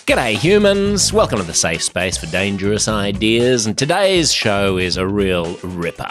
G'day humans, welcome to the safe space for dangerous ideas, and today's show is a real ripper.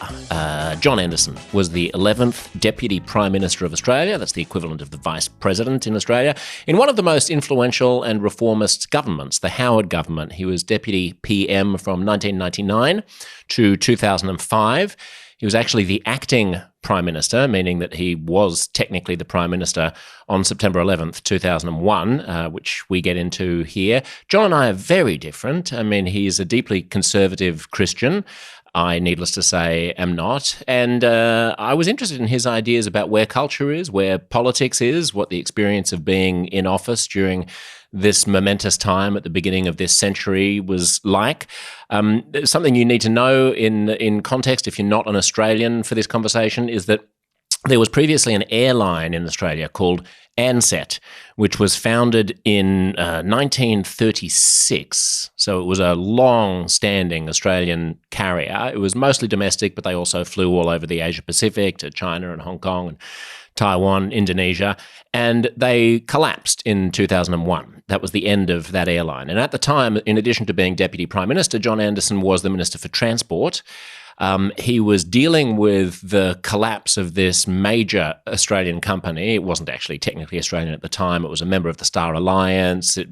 John Anderson was the 11th Deputy Prime Minister of Australia, that's the equivalent of the Vice President in Australia, in one of the most influential and reformist governments, the Howard government. He was Deputy PM from 1999 to 2005. He was actually the acting Prime Minister, meaning that he was technically the Prime Minister on September 11th, 2001, which we get into here. John and I are very different. I mean, he's a deeply conservative Christian. I, needless to say, am not. And I was interested in his ideas about where culture is, where politics is, what the experience of being in office during this momentous time at the beginning of this century was like. Something you need to know in context, if you're not an Australian for this conversation, is that there was previously an airline in Australia called Ansett, which was founded in 1936. So it was a long-standing Australian carrier. It was mostly domestic, but they also flew all over the Asia-Pacific to China and Hong Kong and Taiwan, Indonesia, and they collapsed in 2001. That was the end of that airline. And at the time, in addition to being Deputy Prime Minister, John Anderson was the Minister for Transport. He was dealing with the collapse of this major Australian company. It wasn't actually technically Australian at the time. It was a member of the Star Alliance. It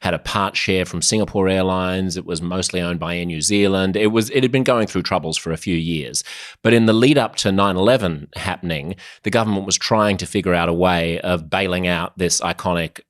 had a part share from Singapore Airlines. It was mostly owned by Air New Zealand. It had been going through troubles for a few years. But in the lead up to 9/11 happening, the government was trying to figure out a way of bailing out this iconic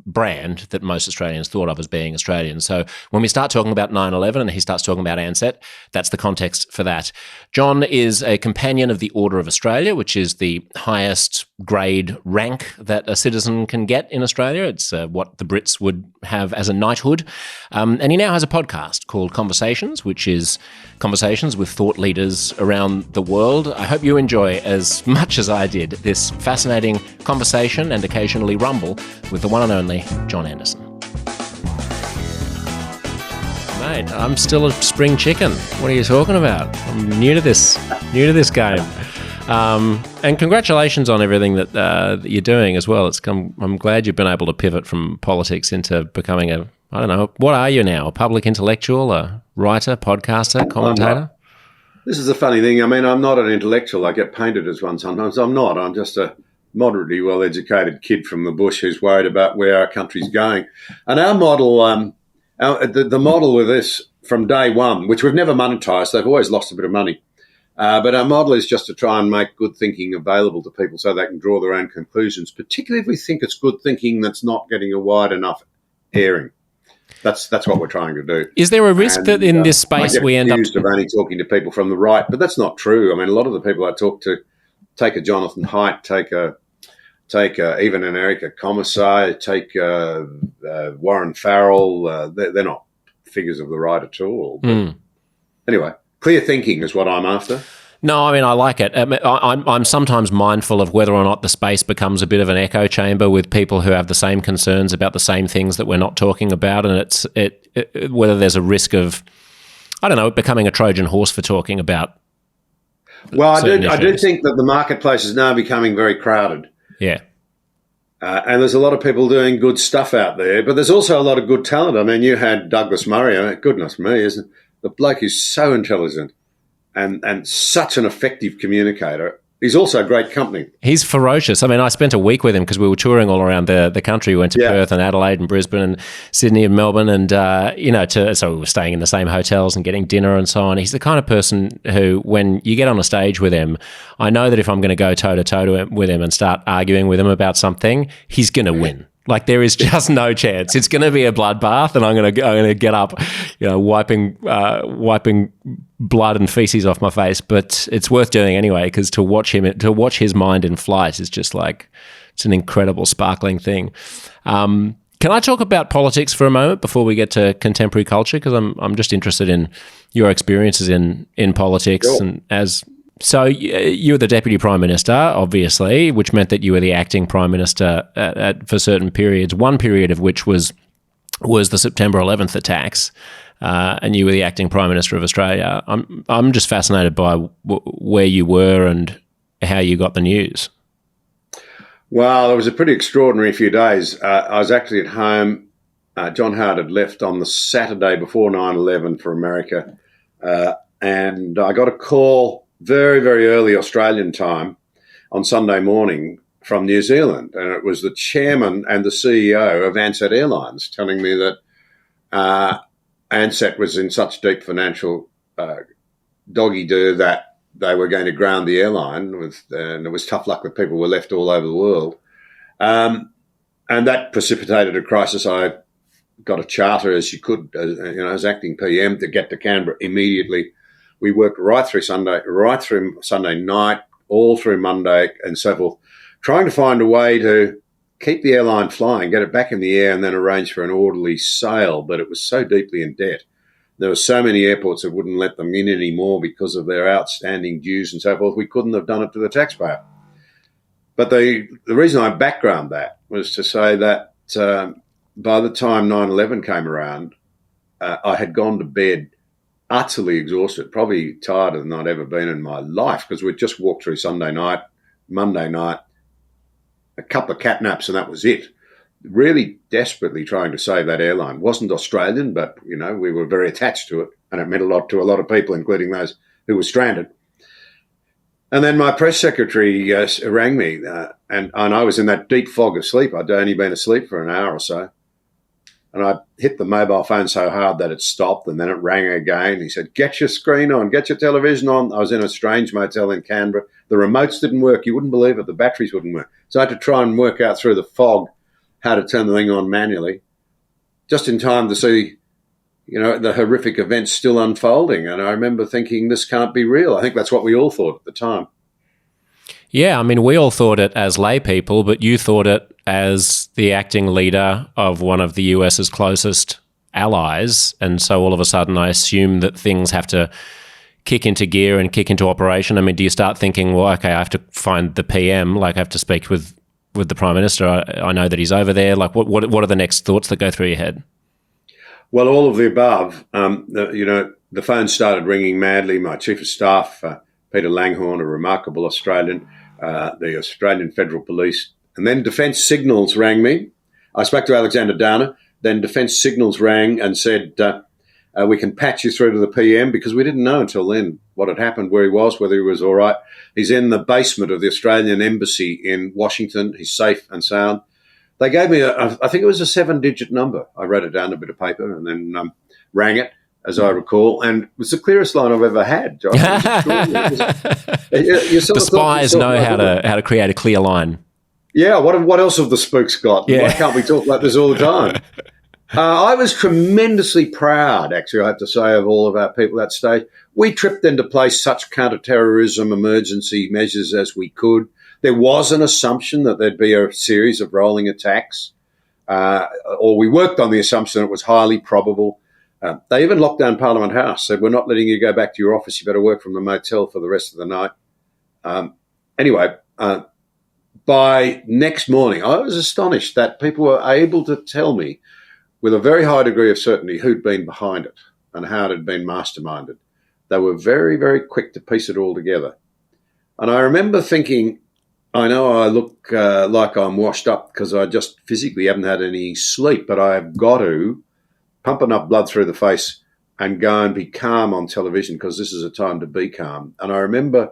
brand that most Australians thought of as being Australian. So when we start talking about 9/11 and he starts talking about Ansett, that's the context for that. John is a companion of the Order of Australia, which is the highest grade rank that a citizen can get in Australia. It's what the Brits would have as a knighthood. And he now has a podcast called Conversations, which is conversations with thought leaders around the world. I hope you enjoy as much as I did this fascinating conversation and occasionally rumble with the one and only John Anderson. Mate, I'm still a spring chicken. What are you talking about? I'm new to this game. And congratulations on everything that you're doing as well. I'm glad you've been able to pivot from politics into becoming what are you now? A public intellectual, a writer, podcaster, commentator? This is the funny thing. I mean, I'm not an intellectual. I get painted as one sometimes. I'm not. I'm just a moderately well-educated kid from the bush who's worried about where our country's going. And our model, the model with this from day one, which we've never monetised, they've always lost a bit of money, but our model is just to try and make good thinking available to people so they can draw their own conclusions, particularly if we think it's good thinking that's not getting a wide enough airing. That's what we're trying to do. Is there a risk that in this space we end up accused of only talking to people from the right? But that's not true. I mean, a lot of the people I talk to, take a Jonathan Haidt, take even an Erica Commissar, take Warren Farrell. They're not figures of the right at all. But anyway, clear thinking is what I'm after. No, I mean, I like it. I'm sometimes mindful of whether or not the space becomes a bit of an echo chamber with people who have the same concerns about the same things that we're not talking about, and whether there's a risk of, it becoming a Trojan horse for talking about. Well, I do think that the marketplace is now becoming very crowded. Yeah. And there's a lot of people doing good stuff out there, but there's also a lot of good talent. I mean, you had Douglas Murray. I mean, goodness me, isn't the bloke is so intelligent and such an effective communicator. He's also a great company. He's ferocious. I mean, I spent a week with him because we were touring all around the country. We went to Perth and Adelaide and Brisbane and Sydney and Melbourne and, so we were staying in the same hotels and getting dinner and so on. He's the kind of person who, when you get on a stage with him, I know that if I'm going to go toe-to-toe with him and start arguing with him about something, he's going to win. Like, there is just no chance. It's going to be a bloodbath, and I'm going to get up, wiping blood and feces off my face. But it's worth doing anyway, because to watch his mind in flight is just like, it's an incredible, sparkling thing. Can I talk about politics for a moment before we get to contemporary culture? Because I'm just interested in your experiences in politics. Sure. And so you were the Deputy Prime Minister, obviously, which meant that you were the acting Prime Minister for certain periods, one period of which was the September 11th attacks, and you were the acting Prime Minister of Australia. I'm just fascinated by where you were and how you got the news. Well, it was a pretty extraordinary few days. I was actually at home John Hart had left on the Saturday before 9/11 for America, and I got a call very, very early Australian time on Sunday morning from New Zealand, and it was the chairman and the CEO of Ansett Airlines telling me that Ansett was in such deep financial doggy-do that they were going to ground the airline, and it was tough luck that people were left all over the world. And that precipitated a crisis. I got a charter, as you could, as acting PM, to get to Canberra immediately. We worked right through Sunday night, all through Monday and so forth, trying to find a way to keep the airline flying, get it back in the air, and then arrange for an orderly sale. But it was so deeply in debt. There were so many airports that wouldn't let them in anymore because of their outstanding dues and so forth. We couldn't have done it to the taxpayer. But the reason I background that was to say that by the time 9/11 came around, I had gone to bed utterly exhausted, probably tireder than I'd ever been in my life, because we'd just walked through Sunday night, Monday night, a couple of cat naps, and that was it. Really desperately trying to save that airline. Wasn't Australian, but, we were very attached to it, and it meant a lot to a lot of people, including those who were stranded. And then my press secretary rang me, and I was in that deep fog of sleep. I'd only been asleep for an hour or so. And I hit the mobile phone so hard that it stopped, and then it rang again. He said, "Get your screen on, get your television on." I was in a strange motel in Canberra. The remotes didn't work. You wouldn't believe it. The batteries wouldn't work. So I had to try and work out through the fog how to turn the thing on manually, just in time to see, the horrific events still unfolding. And I remember thinking, this can't be real. I think that's what we all thought at the time. Yeah, I mean, we all thought it as lay people, but you thought it as the acting leader of one of the US's closest allies. And so all of a sudden, I assume that things have to kick into gear and kick into operation. I mean, do you start thinking, well, okay, I have to find the PM, like I have to speak with the Prime Minister. I know that he's over there. Like, what are the next thoughts that go through your head? Well, all of the above. The phone started ringing madly. My Chief of Staff, Peter Langhorne, a remarkable Australian, the Australian Federal Police, and then Defence Signals rang me. I spoke to Alexander Downer. Then Defence Signals rang and said, we can patch you through to the PM, because we didn't know until then what had happened, where he was, whether he was all right. He's in the basement of the Australian Embassy in Washington. He's safe and sound. They gave me, I think it was a 7-digit number. I wrote it down on a bit of paper and then rang it, as I recall, and it was the clearest line I've ever had, Josh. The spies know how to create a clear line. Yeah, what else have the spooks got? Yeah. Why can't we talk like this all the time? I was tremendously proud, actually, I have to say, of all of our people at that stage. We tripped into place such counter-terrorism emergency measures as we could. There was an assumption that there'd be a series of rolling attacks, or we worked on the assumption it was highly probable. They even locked down Parliament House, said, "We're not letting you go back to your office. You better work from the motel for the rest of the night." Anyway, by next morning, I was astonished that people were able to tell me with a very high degree of certainty who'd been behind it and how it had been masterminded. They were very, very quick to piece it all together. And I remember thinking, I know I look like I'm washed up because I just physically haven't had any sleep, but I've got to pump enough blood through the face and go and be calm on television, because this is a time to be calm. And I remember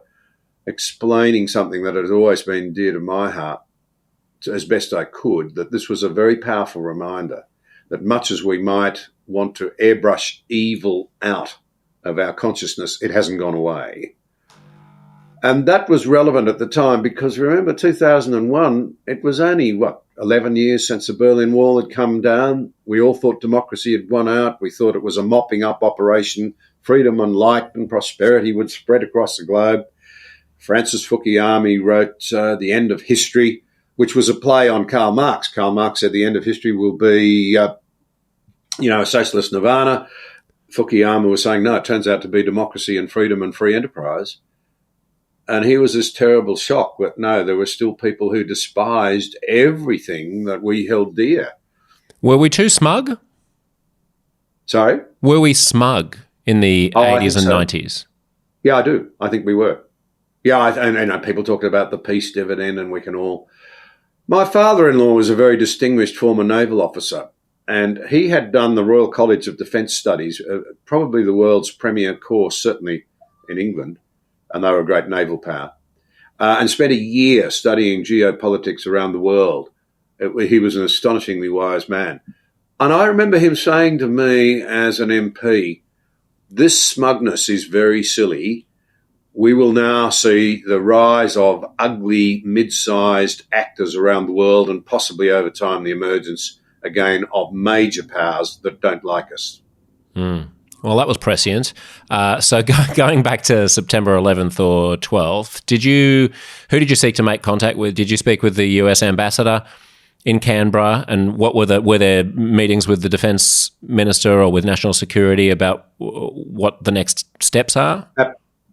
explaining something that has always been dear to my heart, as best I could, that this was a very powerful reminder that much as we might want to airbrush evil out of our consciousness, it hasn't gone away. And that was relevant at the time, because remember 2001, it was only, 11 years since the Berlin Wall had come down. We all thought democracy had won out. We thought it was a mopping up operation. Freedom and light and prosperity would spread across the globe. Francis Fukuyama wrote The End of History, which was a play on Karl Marx. Karl Marx said the end of history will be, a socialist nirvana. Fukuyama was saying, no, it turns out to be democracy and freedom and free enterprise. And he was this terrible shock that, no, there were still people who despised everything that we held dear. Were we too smug? Sorry? Were we smug in the 80s and 90s? Yeah, I do. I think we were. Yeah, and people talked about the peace dividend, and we can all... My father-in-law was a very distinguished former naval officer, and he had done the Royal College of Defence Studies, probably the world's premier course, certainly in England, and they were a great naval power, and spent a year studying geopolitics around the world. He was an astonishingly wise man. And I remember him saying to me as an MP, this smugness is very silly. We will now see the rise of ugly, mid-sized actors around the world and possibly over time the emergence again of major powers that don't like us. Well, that was prescient. So going back to September 11th or 12th, who did you seek to make contact with? Did you speak with the US ambassador in Canberra, and were there meetings with the defence minister or with national security about what the next steps are?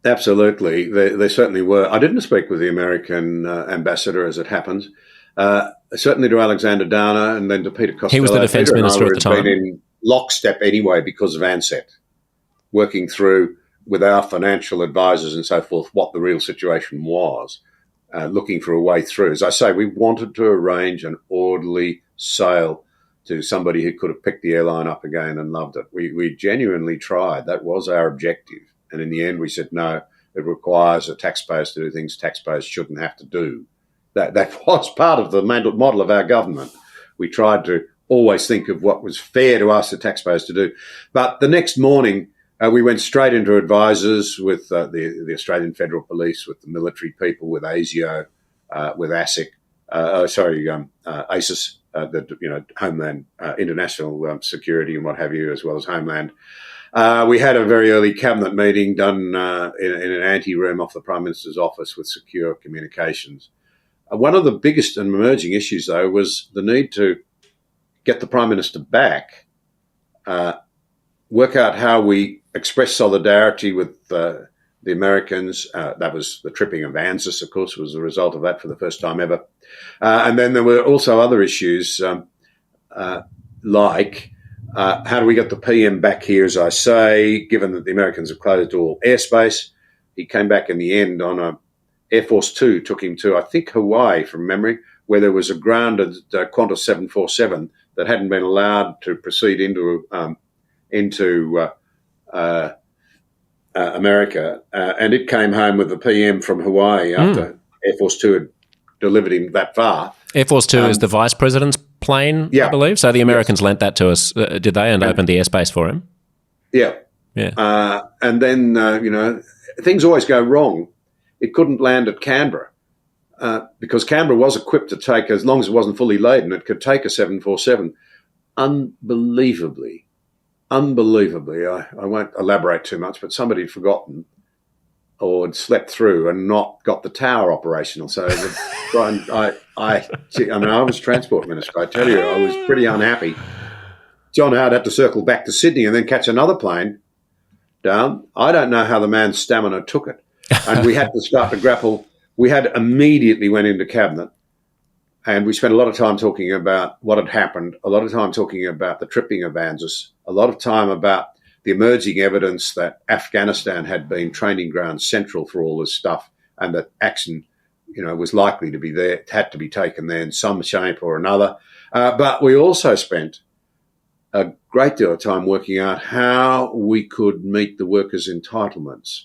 Absolutely, they certainly were. I didn't speak with the American ambassador, as it happens. Certainly to Alexander Downer, and then to Peter Costello. He was the defence minister at the time. Been in lockstep anyway because of ANZET, working through with our financial advisors and so forth what the real situation was. Looking for a way through. As I say, we wanted to arrange an orderly sale to somebody who could have picked the airline up again and loved it. We genuinely tried. That was our objective. And in the end, we said, no, it requires the taxpayers to do things taxpayers shouldn't have to do. That was part of the model of our government. We tried to always think of what was fair to us, the taxpayers, to do. But the next morning, we went straight into advisors with the Australian Federal Police, with the military people, with ASIO, with ASIC, ACIS, the Homeland International Security and what have you, as well as Homeland. We had a very early cabinet meeting done in an ante-room off the Prime Minister's office with secure communications. One of the biggest and emerging issues, though, was the need to get the Prime Minister back, work out how we express solidarity with the Americans. That was the tripping of ANZUS, of course, was the result of that for the first time ever. And then there were also other issues like how do we get the PM back here, as I say, given that the Americans have closed all airspace. He came back in the end on a Air Force Two, took him to, I think, Hawaii from memory, where there was a grounded Qantas 747 that hadn't been allowed to proceed into America, and it came home with the PM from Hawaii after Air Force Two had delivered him that far. Air Force Two is the Vice President's plane, I believe. So the Americans lent that to us, did they, and opened the airspace for him? Yeah. And then, things always go wrong. It couldn't land at Canberra because Canberra was equipped to take, as long as it wasn't fully laden, it could take a 747. Unbelievably, I won't elaborate too much, but somebody had forgotten or had slept through and not got the tower operational. So I was Transport Minister. I tell you, I was pretty unhappy. John Howard had to circle back to Sydney and then catch another plane down. I don't know how the man's stamina took it. And we had to start to grapple. We had immediately went into cabinet. And we spent a lot of time talking about what had happened, a lot of time talking about the tripping of ANZUS, a lot of time about the emerging evidence that Afghanistan had been training ground central for all this stuff and that action, was likely to be there, had to be taken there in some shape or another. But we also spent a great deal of time working out how we could meet the workers' entitlements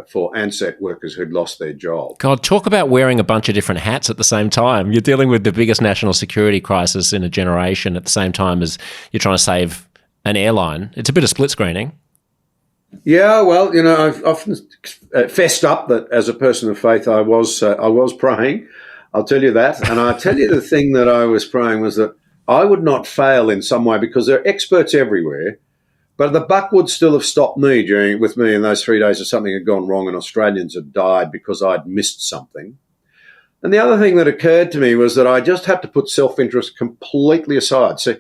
for ANZET workers who'd lost their job. God, talk about wearing a bunch of different hats at the same time. You're dealing with the biggest national security crisis in a generation at the same time as you're trying to save an airline. It's a bit of split screening. Yeah, well, I've often fessed up that as a person of faith, I was praying. I'll tell you that. And I'll tell you the thing that I was praying was that I would not fail in some way because there are experts everywhere. But the buck would still have stopped with me in those 3 days if something had gone wrong and Australians had died because I'd missed something. And the other thing that occurred to me was that I just had to put self-interest completely aside. See,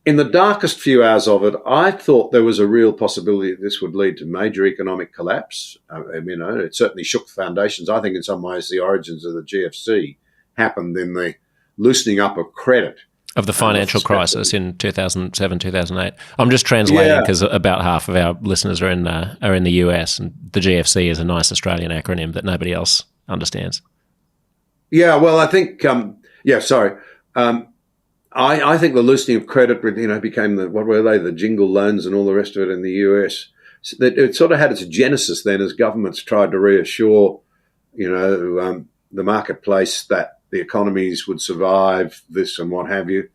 in the darkest few hours of it, I thought there was a real possibility that this would lead to major economic collapse. It certainly shook the foundations. I think in some ways the origins of the GFC happened in the loosening up of credit. Of the financial crisis in 2007, 2008. I'm just translating because about half of our listeners are in the US, and the GFC is a nice Australian acronym that nobody else understands. Yeah, well, I think, I think the loosening of credit, became what were they, the jingle loans and all the rest of it in the US. So it sort of had its genesis then as governments tried to reassure, the marketplace that the economies would survive this and what have you.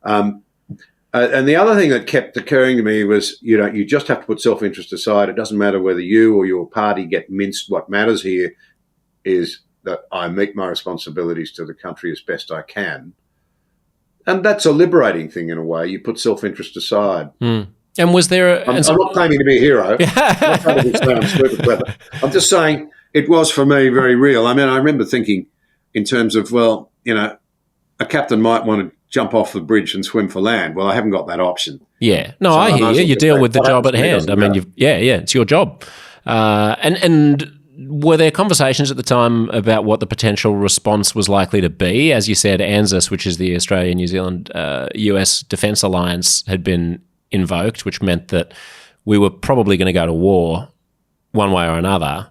And the other thing that kept occurring to me was, you just have to put self-interest aside. It doesn't matter whether you or your party get minced. What matters here is that I meet my responsibilities to the country as best I can. And that's a liberating thing in a way. You put self-interest aside. Mm. And was there... I'm not claiming to be a hero. I'm not trying to say I'm super clever. I'm just saying it was for me very real. I mean, I remember thinking in terms of, a captain might want to jump off the bridge and swim for land. Well, I haven't got that option. Yeah. No, so I hear you. You deal with the job at hand. I mean, it's your job. And were there conversations at the time about what the potential response was likely to be? As you said, ANZUS, which is the Australia-New Zealand-US Defence Alliance, had been invoked, which meant that we were probably going to go to war one way or another.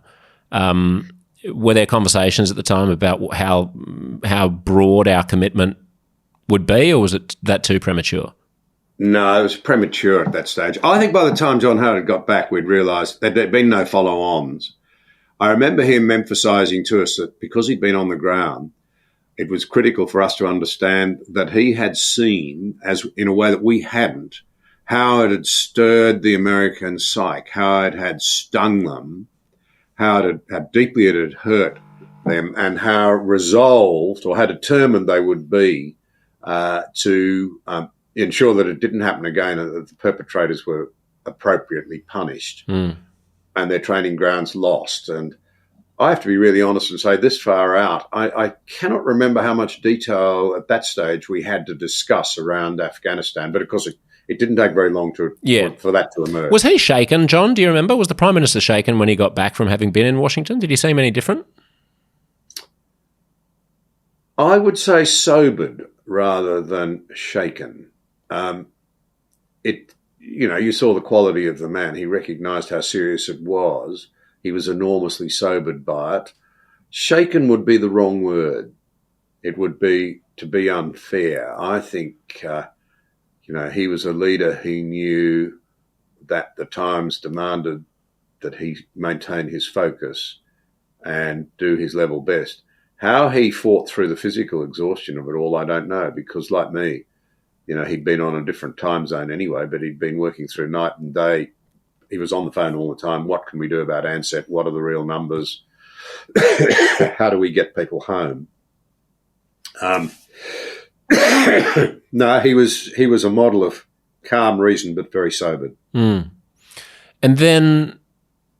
Were there conversations at the time about how broad our commitment would be, or was it that too premature? No, it was premature at that stage. I think by the time John Howard got back, we'd realised that there'd been no follow-ons. I remember him emphasising to us that because he'd been on the ground, it was critical for us to understand that he had seen, as in a way that we hadn't, how it had stirred the American psyche, how it had stung them, how deeply it had hurt them, and how resolved or how determined they would be to ensure that it didn't happen again and that the perpetrators were appropriately punished. Mm. And their training grounds lost. And I have to be really honest and say this far out, I cannot remember how much detail at that stage we had to discuss around Afghanistan, but of course it didn't take very long for that to emerge. Was he shaken, John? Do you remember? Was the Prime Minister shaken when he got back from having been in Washington? Did he seem any different? I would say sobered rather than shaken. You saw the quality of the man. He recognised how serious it was. He was enormously sobered by it. Shaken would be the wrong word. It would be to be unfair. I think, he was a leader. He knew that the times demanded that he maintain his focus and do his level best. How he fought through the physical exhaustion of it all, I don't know, because like me, he'd been on a different time zone anyway, but he'd been working through night and day. He was on the phone all the time. What can we do about Ansett? What are the real numbers? How do we get people home? No, he was a model of calm reason, but very sobered. Mm. And then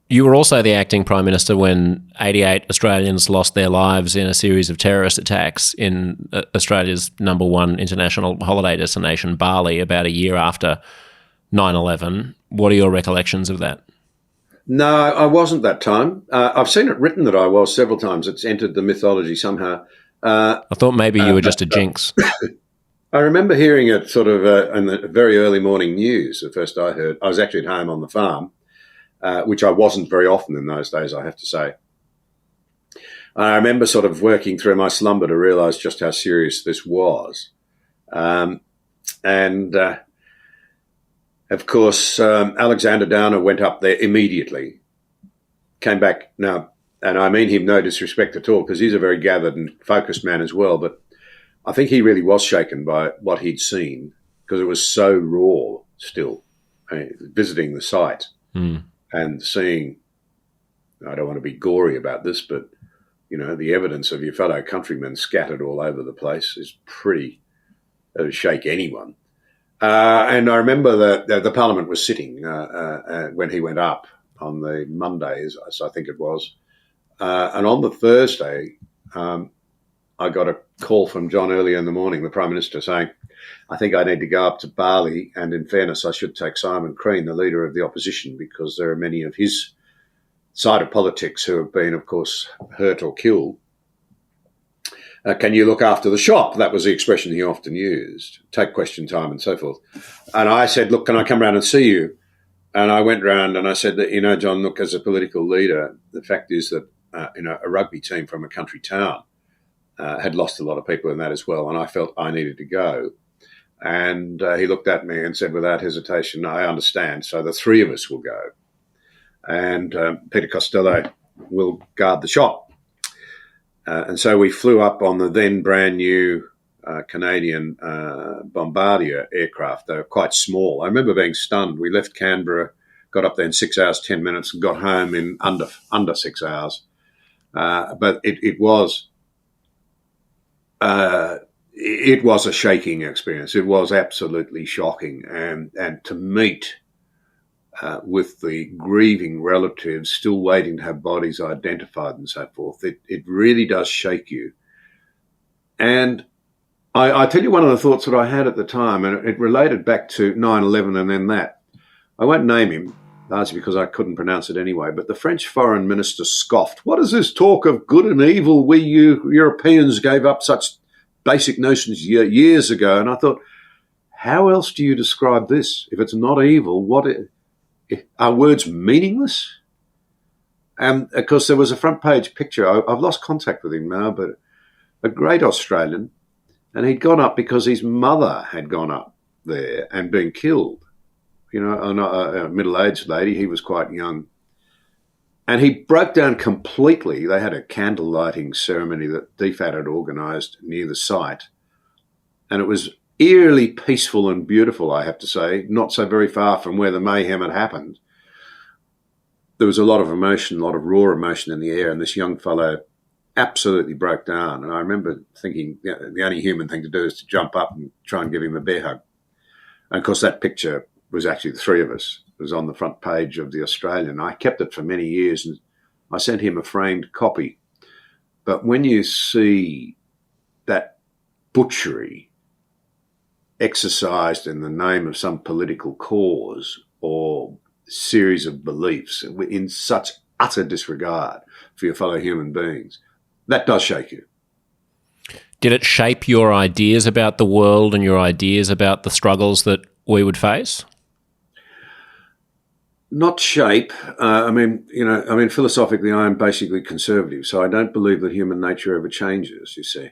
you were also the acting Prime Minister when 88 Australians lost their lives in a series of terrorist attacks in Australia's number one international holiday destination, Bali, about a year after 9/11. What are your recollections of that? No, I wasn't that time. I've seen it written that I was several times. It's entered the mythology somehow. I thought maybe you were just a jinx. I remember hearing it sort of in the very early morning news. At first I heard, I was actually at home on the farm, which I wasn't very often in those days, I have to say. I remember sort of working through my slumber to realise just how serious this was. Of course, Alexander Downer went up there immediately, came back now, and I mean him no disrespect at all, because he's a very gathered and focused man as well, but I think he really was shaken by what he'd seen, because it was so raw still, visiting the site and seeing, I don't want to be gory about this, but, the evidence of your fellow countrymen scattered all over the place is pretty, it'll shake anyone. And I remember that the Parliament was sitting when he went up on the Monday, as I think it was. And on the Thursday, I got a call from John early in the morning, the Prime Minister, saying, I think I need to go up to Bali, and in fairness, I should take Simon Crean, the leader of the opposition, because there are many of his side of politics who have been, of course, hurt or killed. Can you look after the shop? That was the expression he often used. Take question time and so forth. And I said, look, can I come round and see you? And I went round and I said that, John, look, as a political leader, the fact is that, a rugby team from a country town had lost a lot of people in that as well. And I felt I needed to go. And he looked at me and said without hesitation, I understand. So the three of us will go. And Peter Costello will guard the shop. And so we flew up on the then brand new Canadian Bombardier aircraft. They were quite small. I remember being stunned. We left Canberra, got up there in 6 hours, 10 minutes, and got home in under 6 hours. But it was a shaking experience. It was absolutely shocking. And to meet with the grieving relatives still waiting to have bodies identified and so forth, it really does shake you. And I tell you one of the thoughts that I had at the time, and it related back to 9/11 and then that. I won't name him, largely because I couldn't pronounce it anyway, but the French foreign minister scoffed. What is this talk of good and evil? We Europeans gave up such basic notions years ago. And I thought, how else do you describe this? If it's not evil, are words meaningless? And of course, there was a front page picture. I've lost contact with him now, but a great Australian. And he'd gone up because his mother had gone up there and been killed. You know, a middle-aged lady. He was quite young. And he broke down completely. They had a candle lighting ceremony that DFAT had organised near the site. And it was eerily peaceful and beautiful, I have to say, not so very far from where the mayhem had happened. There was a lot of emotion, a lot of raw emotion in the air, and this young fellow absolutely broke down. And I remember thinking, the only human thing to do is to jump up and try and give him a bear hug. And of course, that picture was actually the three of us. It was on the front page of the Australian. I kept it for many years, and I sent him a framed copy. But when you see that butchery exercised in the name of some political cause or series of beliefs in such utter disregard for your fellow human beings, that does shake you. Did it shape your ideas about the world and your ideas about the struggles that we would face? Not shape. Philosophically, I am basically conservative, so I don't believe that human nature ever changes, you see.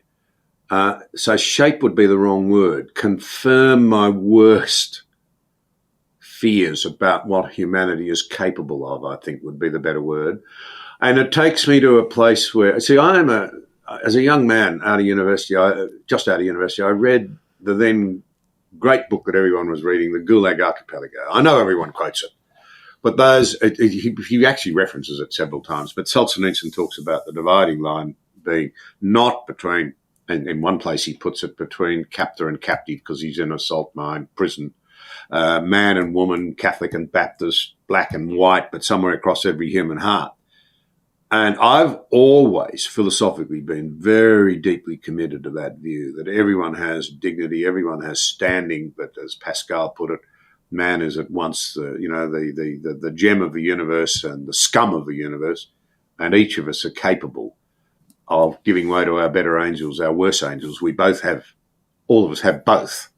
So shape would be the wrong word. Confirm my worst fears about what humanity is capable of, I think would be the better word. And it takes me to a place where, see, as a young man just out of university, I read the then great book that everyone was reading, The Gulag Archipelago. I know everyone quotes it. But he actually references it several times. But Solzhenitsyn talks about the dividing line being not between, and in one place he puts it between captor and captive because he's in a salt mine, prison, man and woman, Catholic and Baptist, black and white, but somewhere across every human heart. And I've always philosophically been very deeply committed to that view, that everyone has dignity, everyone has standing, but as Pascal put it, man is at once the gem of the universe and the scum of the universe, and each of us are capable of giving way to our better angels, our worse angels. All of us have both.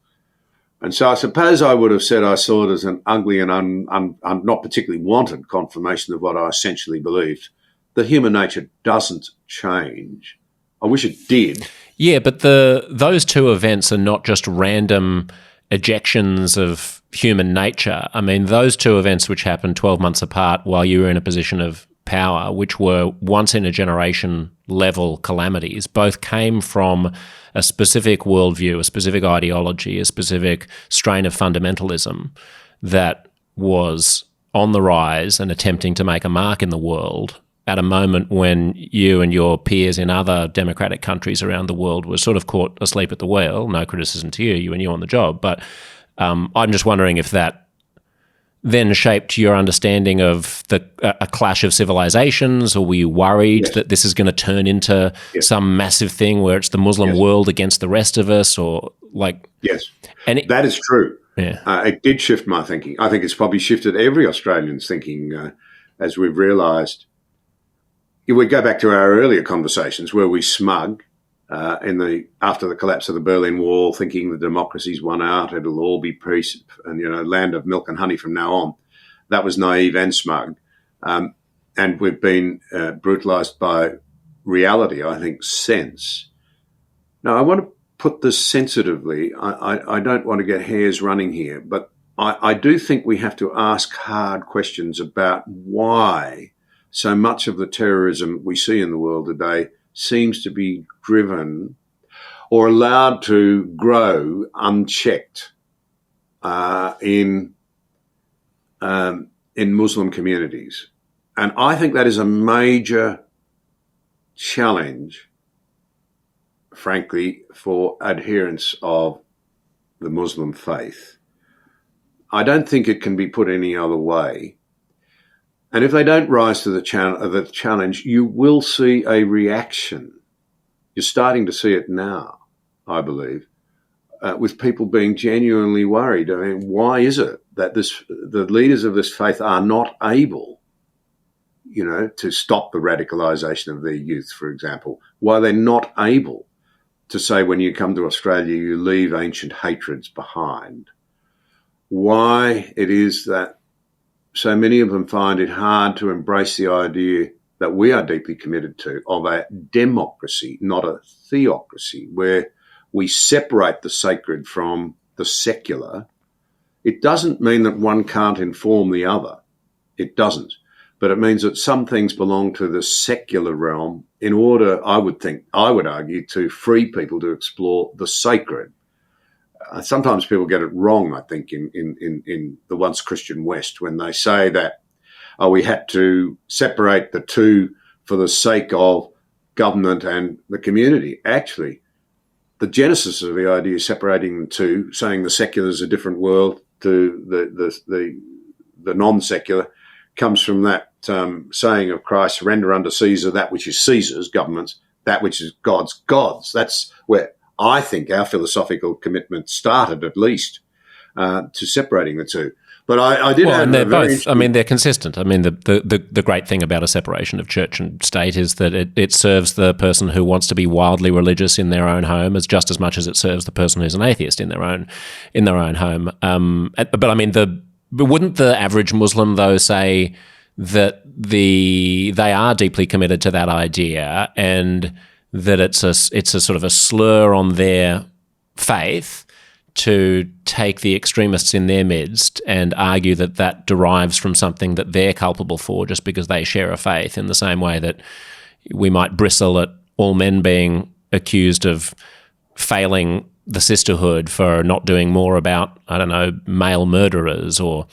And so I suppose I would have said I saw it as an ugly and not particularly wanted confirmation of what I essentially believed, that human nature doesn't change. I wish it did. Yeah, but those two events are not just random ejections of human nature. I mean, those two events which happened 12 months apart while you were in a position of power, which were once-in-a-generation level calamities, both came from a specific worldview, a specific ideology, a specific strain of fundamentalism that was on the rise and attempting to make a mark in the world at a moment when you and your peers in other democratic countries around the world were sort of caught asleep at the wheel. No criticism to you, you were new on the job. But I'm just wondering if that then shaped your understanding of a clash of civilizations, or were you worried that this is going to turn into some massive thing where it's the Muslim world against the rest of us, or like... Yes, and that is true. Yeah. It did shift my thinking. I think it's probably shifted every Australian's thinking as we've realised. We go back to our earlier conversations where we smug after the collapse of the Berlin Wall, thinking the democracy's won out, it'll all be peace and land of milk and honey from now on. That was naive and smug, and we've been brutalised by reality, I think, since. Now, I want to put this sensitively. I don't want to get hairs running here, but I do think we have to ask hard questions about why so much of the terrorism we see in the world today seems to be driven or allowed to grow unchecked in Muslim communities. And I think that is a major challenge, frankly, for adherents of the Muslim faith. I don't think it can be put any other way. And if they don't rise to the challenge, you will see a reaction. You're starting to see it now, I believe, with people being genuinely worried. I mean, why is it that the leaders of this faith are not able, to stop the radicalisation of their youth, for example? Why they're not able to say, when you come to Australia, you leave ancient hatreds behind? Why it is that so many of them find it hard to embrace the idea that we are deeply committed to, of a democracy, not a theocracy, where we separate the sacred from the secular. It doesn't mean that one can't inform the other. It doesn't. But it means that some things belong to the secular realm in order, I would argue, to free people to explore the sacred. Sometimes people get it wrong, I think, in the once Christian West, when they say that we had to separate the two for the sake of government and the community. Actually, the genesis of the idea of separating the two, saying the secular is a different world to the non-secular, comes from that saying of Christ, render unto Caesar that which is Caesar's, governments, that which is God's, God's. That's where I think our philosophical commitment started, at least, to separating the two. But I did have, and they're both. I mean, they're consistent. I mean, the great thing about a separation of church and state is that it serves the person who wants to be wildly religious in their own home as just as much as it serves the person who's an atheist in their own home. But I mean, wouldn't the average Muslim though say that they are deeply committed to that idea, and that it's a sort of a slur on their faith to take the extremists in their midst and argue that derives from something that they're culpable for just because they share a faith, in the same way that we might bristle at all men being accused of failing the sisterhood for not doing more about, I don't know, male murderers, or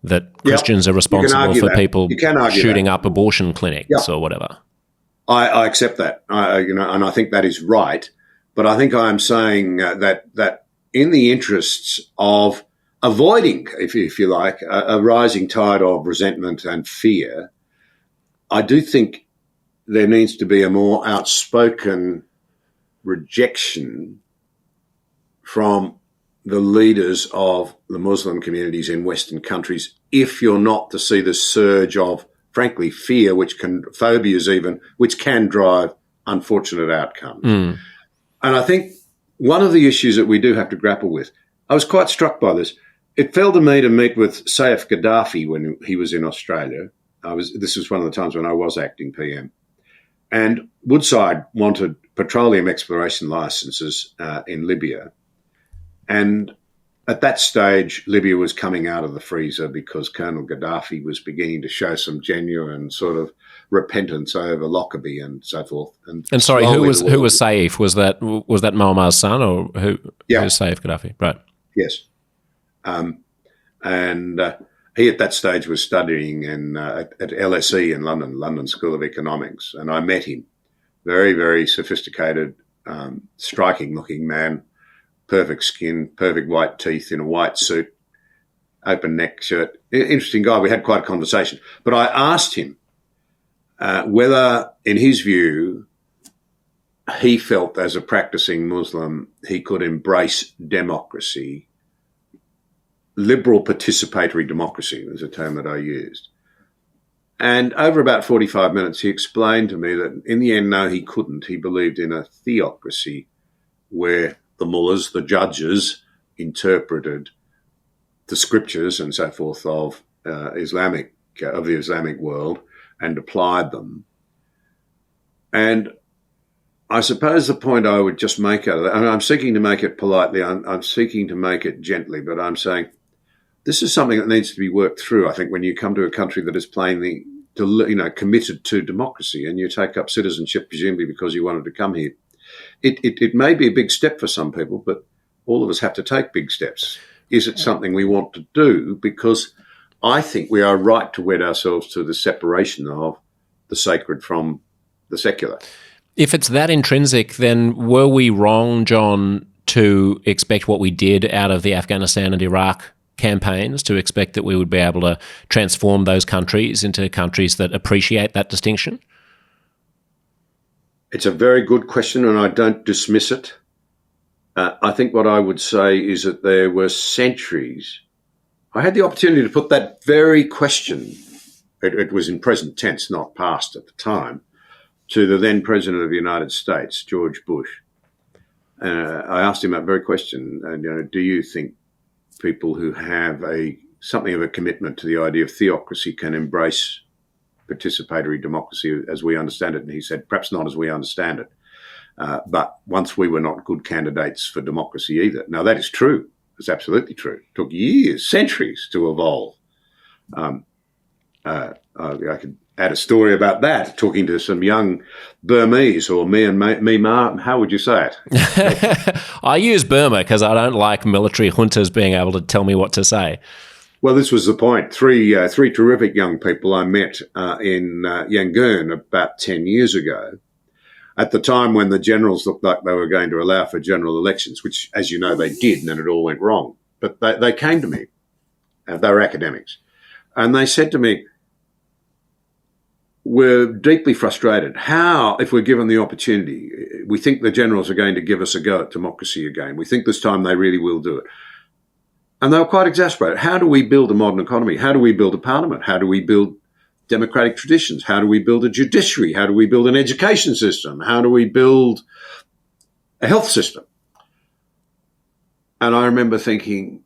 that Christians are responsible for people shooting up abortion clinics or whatever. I accept that, and I think that is right. But I think I am saying that in the interests of avoiding, if you like, a rising tide of resentment and fear, I do think there needs to be a more outspoken rejection from the leaders of the Muslim communities in Western countries, if you're not to see the surge of, frankly, fear, phobias even, which can drive unfortunate outcomes. And I think one of the issues that we do have to grapple with, I was quite struck by this. It fell to me to meet with Saif Gaddafi when he was in Australia. This was one of the times when I was acting PM. And Woodside wanted petroleum exploration licenses in Libya. And at that stage, Libya was coming out of the freezer because Colonel Gaddafi was beginning to show some genuine sort of repentance over Lockerbie and so forth. And sorry, who was Saif? Was that Muammar's son, or who was Saif Gaddafi? Right. Yes. He at that stage was studying at LSE in London School of Economics, and I met him. Very, very sophisticated, striking-looking man. Perfect skin, perfect white teeth, in a white suit, open neck shirt. Interesting guy. We had quite a conversation. But I asked him whether, in his view, he felt as a practicing Muslim he could embrace democracy. Liberal participatory democracy was a term that I used. And over about 45 minutes, he explained to me that in the end, no, he couldn't. He believed in a theocracy where the mullahs, the judges, interpreted the scriptures and so forth of the Islamic world and applied them. And I suppose the point I would just make out of that, and I'm seeking to make it politely, I'm seeking to make it gently, but I'm saying this is something that needs to be worked through. I think when you come to a country that is plainly, committed to democracy, and you take up citizenship presumably because you wanted to come here, it may be a big step for some people, but all of us have to take big steps. Is it something we want to do? Because I think we are right to wed ourselves to the separation of the sacred from the secular. If it's that intrinsic, then were we wrong, John, to expect what we did out of the Afghanistan and Iraq campaigns, to expect that we would be able to transform those countries into countries that appreciate that distinction? It's a very good question, and I don't dismiss it. I think what I would say is that there were centuries. I had the opportunity to put that very question, it was in present tense, not past at the time, to the then President of the United States, George Bush. I asked him that very question, do you think people who have something of a commitment to the idea of theocracy can embrace participatory democracy as we understand it? And he said, perhaps not as we understand it. But once we were not good candidates for democracy either. Now, that is true. It's absolutely true. It took years, centuries to evolve. I could add a story about that, talking to some young Burmese, or Myanmar. How would you say it? I use Burma because I don't like military juntas being able to tell me what to say. Well, this was the point. Three terrific young people I met in Yangon about 10 years ago, at the time when the generals looked like they were going to allow for general elections, which, as you know, they did, and then it all went wrong. But they came to me. They were academics. And they said to me, we're deeply frustrated. How, if we're given the opportunity, we think the generals are going to give us a go at democracy again. We think this time they really will do it. And they were quite exasperated. How do we build a modern economy? How do we build a parliament? How do we build democratic traditions? How do we build a judiciary? How do we build an education system? How do we build a health system? And I remember thinking,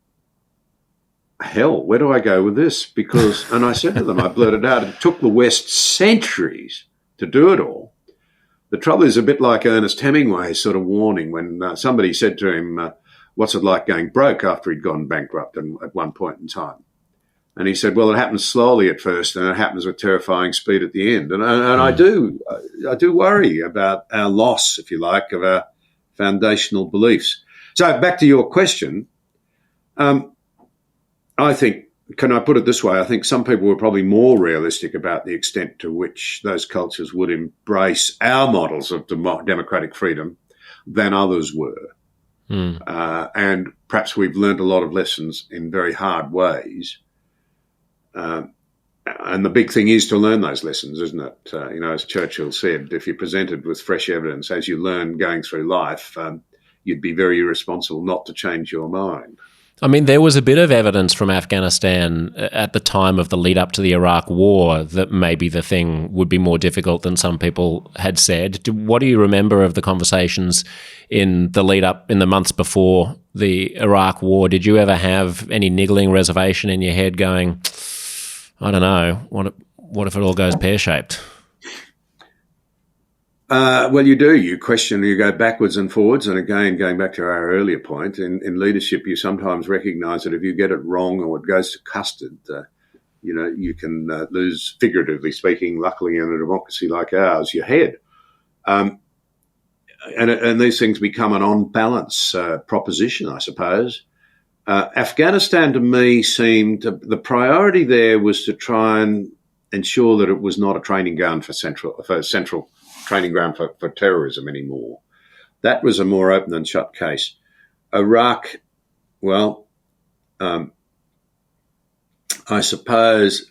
hell, where do I go with this? Because, and I said to them, I blurted out, it took the West centuries to do it all. The trouble is a bit like Ernest Hemingway's sort of warning when somebody said to him, what's it like going broke, after he'd gone bankrupt at one point in time? And he said, well, it happens slowly at first, and it happens with terrifying speed at the end. And I do worry about our loss, if you like, of our foundational beliefs. So back to your question, I think, can I put it this way? I think some people were probably more realistic about the extent to which those cultures would embrace our models of democratic freedom than others were. And perhaps we've learned a lot of lessons in very hard ways. And the big thing is to learn those lessons, isn't it? As Churchill said, if you're presented with fresh evidence as you learn going through life, you'd be very irresponsible not to change your mind. I mean, there was a bit of evidence from Afghanistan at the time of the lead up to the Iraq War that maybe the thing would be more difficult than some people had said. What do you remember of the conversations in the lead up, in the months before the Iraq War? Did you ever have any niggling reservation in your head going, I don't know, what if it all goes pear-shaped? Well, you do. You question, you go backwards and forwards. And again, going back to our earlier point, in leadership, you sometimes recognise that if you get it wrong or it goes to custard, you can lose, figuratively speaking, luckily in a democracy like ours, your head. And these things become an on-balance proposition, I suppose. Afghanistan, to me, seemed the priority there was to try and ensure that it was not a training ground for central training ground for terrorism anymore. That was a more open and shut case. Iraq, well, I suppose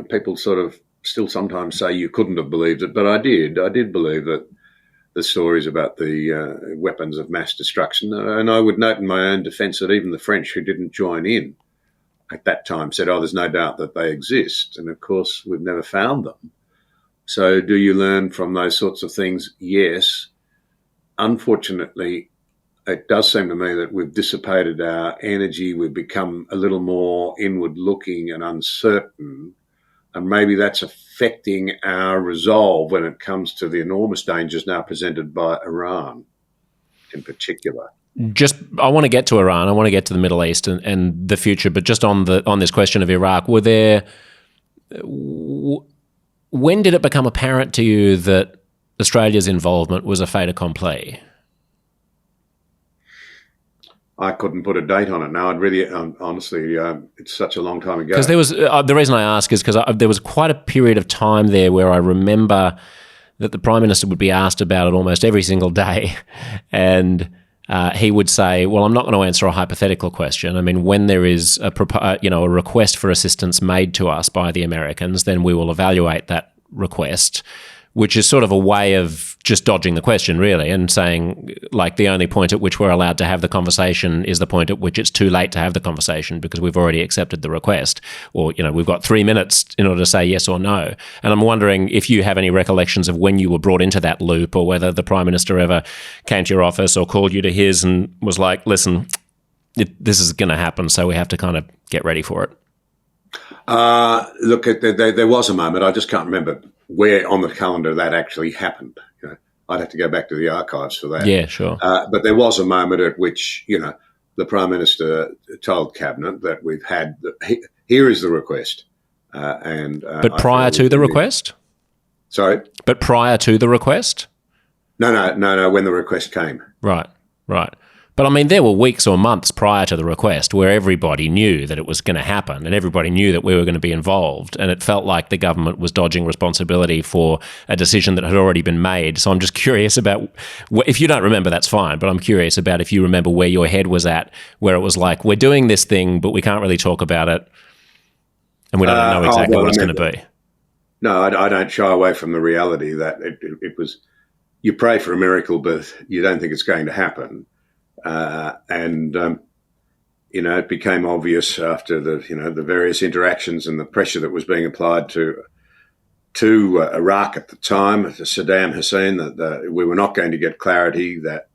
people sort of still sometimes say you couldn't have believed it, but I did. I did believe that the stories about the weapons of mass destruction. And I would note in my own defence that even the French, who didn't join in at that time, said, there's no doubt that they exist. And, of course, we've never found them. So do you learn from those sorts of things? Yes. Unfortunately, it does seem to me that we've dissipated our energy. We've become a little more inward-looking and uncertain And maybe that's affecting our resolve when it comes to the enormous dangers now presented by Iran in particular. I want to get to Iran. I want to get to the Middle East and the future. But just on this question of Iraq, when did it become apparent to you that Australia's involvement was a fait accompli? I couldn't put a date on it now. I'd really, honestly, it's such a long time ago. Because there was the reason I ask is because there was quite a period of time there where I remember that the Prime Minister would be asked about it almost every single day, and he would say, "Well, I'm not going to answer a hypothetical question. I mean, when there is a request for assistance made to us by the Americans, then we will evaluate that request," which is sort of a way of just dodging the question, really, and saying, like, the only point at which we're allowed to have the conversation is the point at which it's too late to have the conversation because we've already accepted the request, or, we've got 3 minutes in order to say yes or no. And I'm wondering if you have any recollections of when you were brought into that loop, or whether the Prime Minister ever came to your office or called you to his and was like, "Listen, this is going to happen, so we have to kind of get ready for it." Look, there was a moment. I just can't remember where on the calendar that actually happened. I'd have to go back to the archives for that. Yeah, sure. But there was a moment at which, the Prime Minister told Cabinet that we've had, here is the request. But prior to the request? Sorry? But prior to the request? No, when the request came. Right. But I mean, there were weeks or months prior to the request where everybody knew that it was going to happen and everybody knew that we were going to be involved. And it felt like the government was dodging responsibility for a decision that had already been made. So I'm just curious about, if you don't remember, that's fine. But I'm curious about if you remember where your head was at, where it was like, we're doing this thing, but we can't really talk about it. And we don't know exactly what it's going to be. No, I don't shy away from the reality that it was, you pray for a miracle, but you don't think it's going to happen. It became obvious after the various interactions and the pressure that was being applied to Iraq at the time, to Saddam Hussein, that we were not going to get clarity, that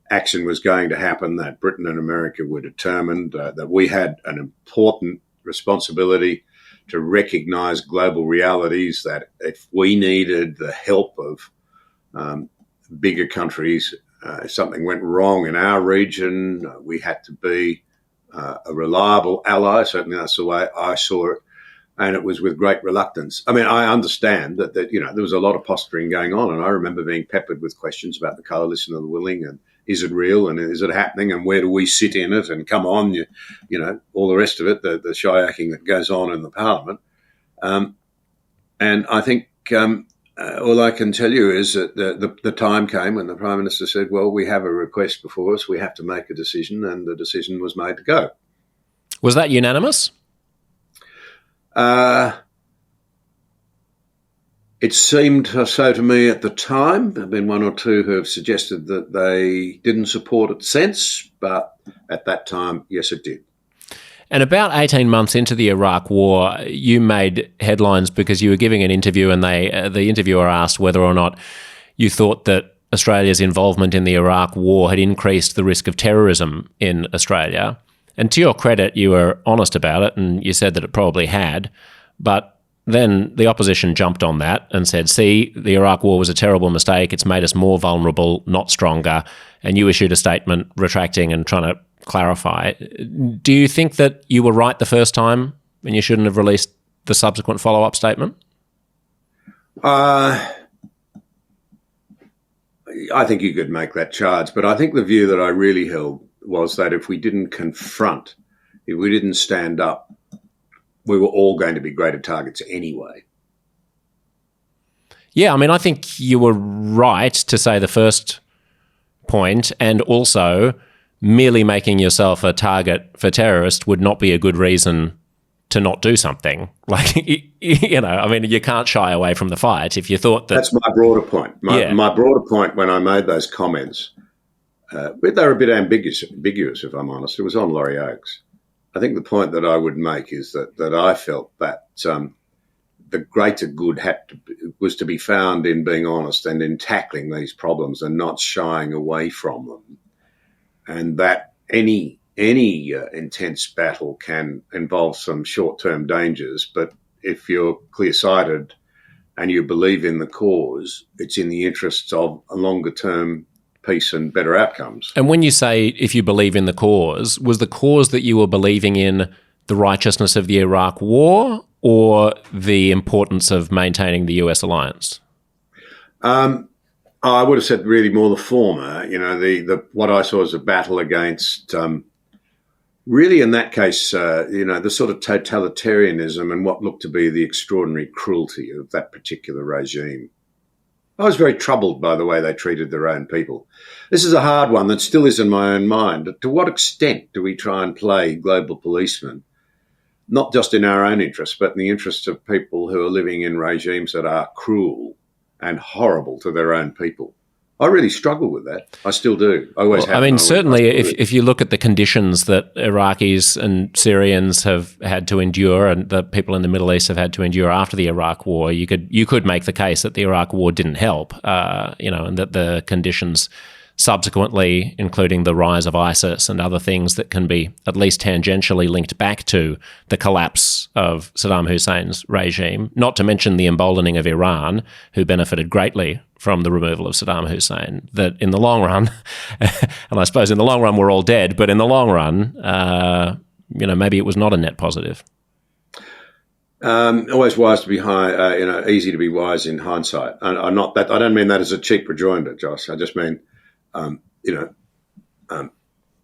action was going to happen, that Britain and America were determined, that we had an important responsibility to recognise global realities, that if we needed the help of bigger countries, if something went wrong in our region, we had to be a reliable ally. Certainly that's the way I saw it. And it was with great reluctance. I mean, I understand that there was a lot of posturing going on. And I remember being peppered with questions about the coalition of the willing and is it real and is it happening and where do we sit in it? And come on, all the rest of it, the shyacking that goes on in the parliament. And I think all I can tell you is that the time came when the Prime Minister said, well, we have a request before us, we have to make a decision, and the decision was made to go. Was that unanimous? It seemed so to me at the time. There have been one or two who have suggested that they didn't support it since, but at that time, yes, it did. And about 18 months into the Iraq war, you made headlines because you were giving an interview and the interviewer asked whether or not you thought that Australia's involvement in the Iraq war had increased the risk of terrorism in Australia. And to your credit, you were honest about it and you said that it probably had. But then the opposition jumped on that and said, see, the Iraq war was a terrible mistake. It's made us more vulnerable, not stronger. And you issued a statement retracting and trying to clarify. Do you think that you were right the first time and you shouldn't have released the subsequent follow-up statement? I think you could make that charge, but I think the view that I really held was that if we didn't confront, if we didn't stand up, we were all going to be greater targets anyway. Yeah, I mean, I think you were right to say the first point, and also merely making yourself a target for terrorists would not be a good reason to not do something. Like, I mean, you can't shy away from the fight if you thought that... That's my broader point. My broader point when I made those comments, but they were a bit ambiguous, if I'm honest. It was on Laurie Oakes. I think the point that I would make is that I felt that the greater good was to be found in being honest and in tackling these problems and not shying away from them. And that any intense battle can involve some short-term dangers, but if you're clear-sighted and you believe in the cause, it's in the interests of a longer-term peace and better outcomes. And when you say if you believe in the cause, was the cause that you were believing in the righteousness of the Iraq War or the importance of maintaining the US alliance? I would have said really more the former. You know, the what I saw as a battle against, really in that case, the sort of totalitarianism and what looked to be the extraordinary cruelty of that particular regime. I was very troubled by the way they treated their own people. This is a hard one that still is in my own mind. To what extent do we try and play global policemen, not just in our own interests, but in the interests of people who are living in regimes that are cruel and horrible to their own people? I really struggle with that. I still do. I always have. I mean, certainly if you look at the conditions that Iraqis and Syrians have had to endure and the people in the Middle East have had to endure after the Iraq War, you could make the case that the Iraq War didn't help, and that the conditions subsequently, including the rise of ISIS and other things that can be at least tangentially linked back to the collapse of Saddam Hussein's regime, not to mention the emboldening of Iran, who benefited greatly from the removal of Saddam Hussein, that in the long run, and I suppose in the long run we're all dead, but in the long run, maybe it was not a net positive. Always wise to be easy to be wise in hindsight. I'm not that. I don't mean that as a cheap rejoinder, Josh. I just mean,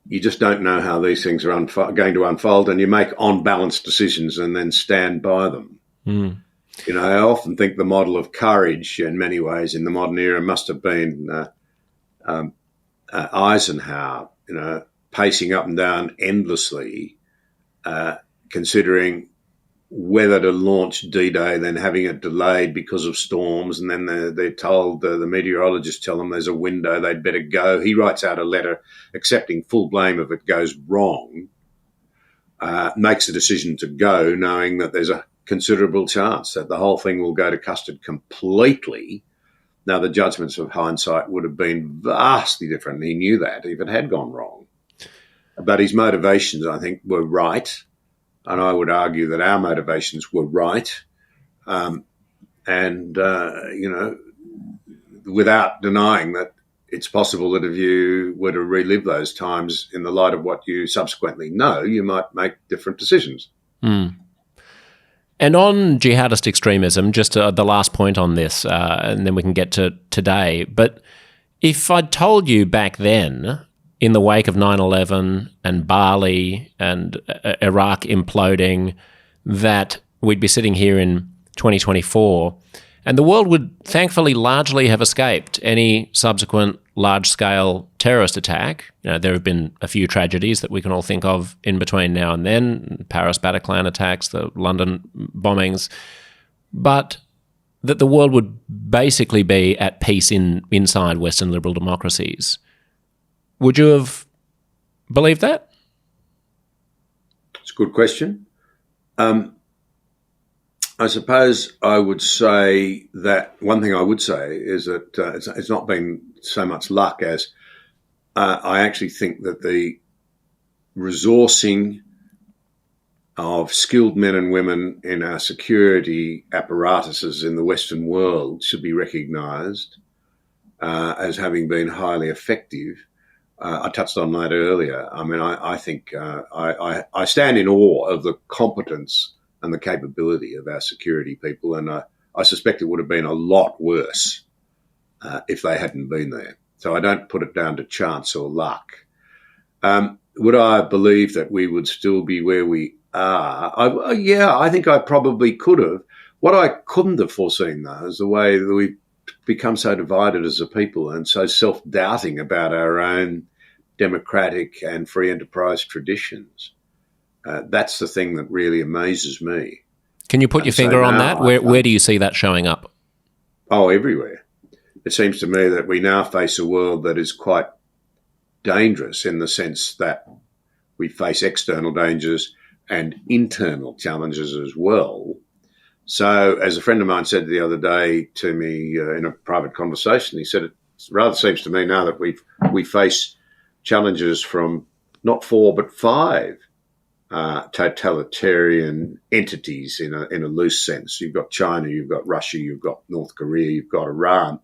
you just don't know how these things are going to unfold, and you make on-balance decisions and then stand by them. Mm. I often think the model of courage in many ways in the modern era must have been Eisenhower, pacing up and down endlessly, considering whether to launch D-Day, then having it delayed because of storms, and then they're told, the meteorologists tell them there's a window, they'd better go. He writes out a letter accepting full blame if it goes wrong, makes the decision to go, knowing that there's a considerable chance that the whole thing will go to custard completely. Now, the judgments of hindsight would have been vastly different. He knew that if it had gone wrong. But his motivations, I think, were right. And I would argue that our motivations were right. Without denying that it's possible that if you were to relive those times in the light of what you subsequently know, you might make different decisions. Mm. And on jihadist extremism, just the last point on this, and then we can get to today. But if I'd told you back then, in the wake of 9/11 and Bali and Iraq imploding, that we'd be sitting here in 2024, and the world would thankfully largely have escaped any subsequent large-scale terrorist attack. There have been a few tragedies that we can all think of in between now and then, Paris Bataclan attacks, the London bombings, but that the world would basically be at peace inside Western liberal democracies. Would you have believed that? It's a good question. I suppose I would say that one thing I would say is that it's not been so much luck as I actually think that the resourcing of skilled men and women in our security apparatuses in the Western world should be recognised as having been highly effective. I touched on that earlier. I mean, I think I stand in awe of the competence and the capability of our security people, and I suspect it would have been a lot worse if they hadn't been there. So I don't put it down to chance or luck. Would I believe that we would still be where we are? Yeah, I think I probably could have. What I couldn't have foreseen, though, is the way that we've become so divided as a people and so self-doubting about our own democratic and free enterprise traditions. That's the thing that really amazes me. Can you put your finger on that? Where do you see that showing up? Oh, everywhere. It seems to me that we now face a world that is quite dangerous in the sense that we face external dangers and internal challenges as well. So, as a friend of mine said the other day to me in a private conversation, he said, it rather seems to me now that we face challenges from not 4 but 5 totalitarian entities in a loose sense. You've got China, you've got Russia, you've got North Korea, you've got Iran.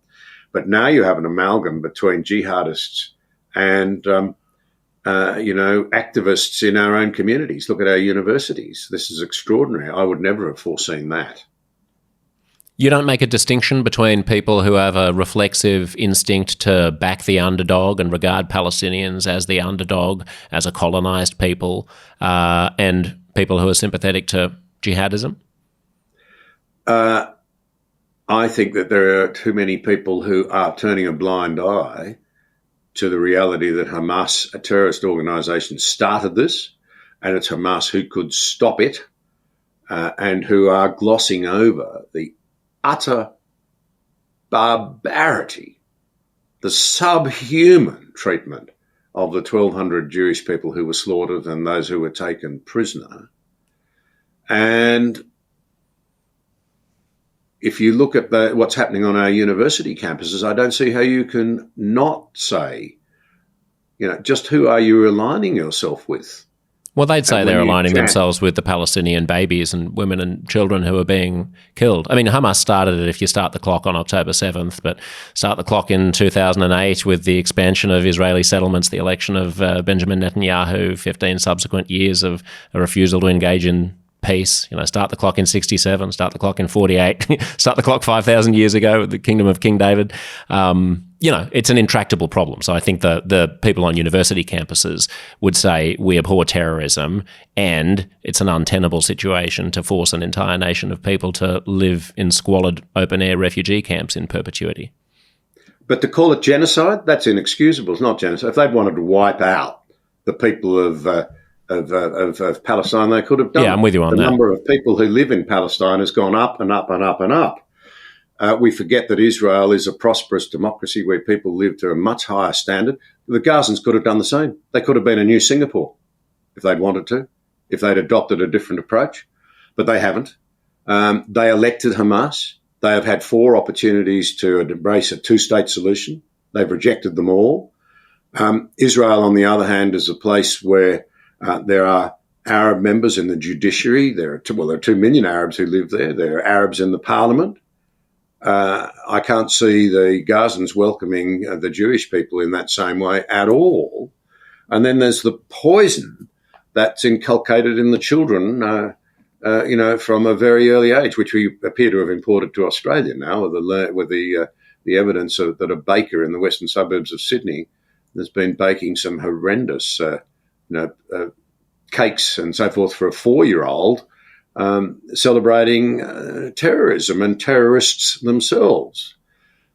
But now you have an amalgam between jihadists and, activists in our own communities. Look at our universities. This is extraordinary. I would never have foreseen that. You don't make a distinction between people who have a reflexive instinct to back the underdog and regard Palestinians as the underdog, as a colonized people, and people who are sympathetic to jihadism? I think that there are too many people who are turning a blind eye to the reality that Hamas, a terrorist organisation, started this, and it's Hamas who could stop it, and who are glossing over the utter barbarity, the subhuman treatment of the 1,200 Jewish people who were slaughtered and those who were taken prisoner. And if you look at what's happening on our university campuses, I don't see how you can not say, just who are you aligning yourself with? Well, they'd say they're aligning themselves with the Palestinian babies and women and children who are being killed. I mean, Hamas started it, if you start the clock, on October 7th, but start the clock in 2008 with the expansion of Israeli settlements, the election of Benjamin Netanyahu, 15 subsequent years of a refusal to engage in peace. Start the clock in 67, start the clock in 48, start the clock 5,000 years ago with the kingdom of King David. It's an intractable problem. So I think the people on university campuses would say we abhor terrorism, and it's an untenable situation to force an entire nation of people to live in squalid open-air refugee camps in perpetuity. But to call it genocide, that's inexcusable. It's not genocide. If they'd wanted to wipe out the people of Palestine, they could have done. Yeah, I'm with you on that. The number of people who live in Palestine has gone up and up and up and up. We forget that Israel is a prosperous democracy where people live to a much higher standard. The Gazans could have done the same. They could have been a new Singapore if they'd wanted to, if they'd adopted a different approach, but they haven't. They elected Hamas. They have had 4 opportunities to embrace a 2-state solution. They've rejected them all. Israel, on the other hand, is a place where there are Arab members in the judiciary. There are 2 million Arabs who live there. There are Arabs in the parliament. I can't see the Gazans welcoming the Jewish people in that same way at all. And then there's the poison that's inculcated in the children, from a very early age, which we appear to have imported to Australia now with the evidence that a baker in the western suburbs of Sydney has been baking some horrendous, cakes and so forth for a 4-year-old, celebrating terrorism and terrorists themselves.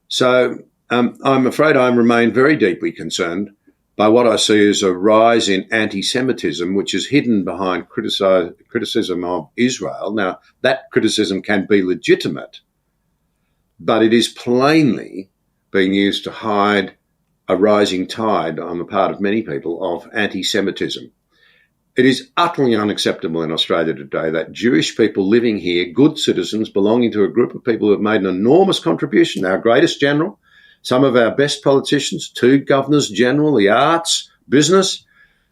So I'm afraid I remain very deeply concerned by what I see as a rise in anti-Semitism, which is hidden behind criticism of Israel. Now, that criticism can be legitimate, but it is plainly being used to hide a rising tide on the part of many people of anti-Semitism. It is utterly unacceptable in Australia today that Jewish people living here, good citizens belonging to a group of people who have made an enormous contribution, our greatest general, some of our best politicians, 2 governors general, the arts, business,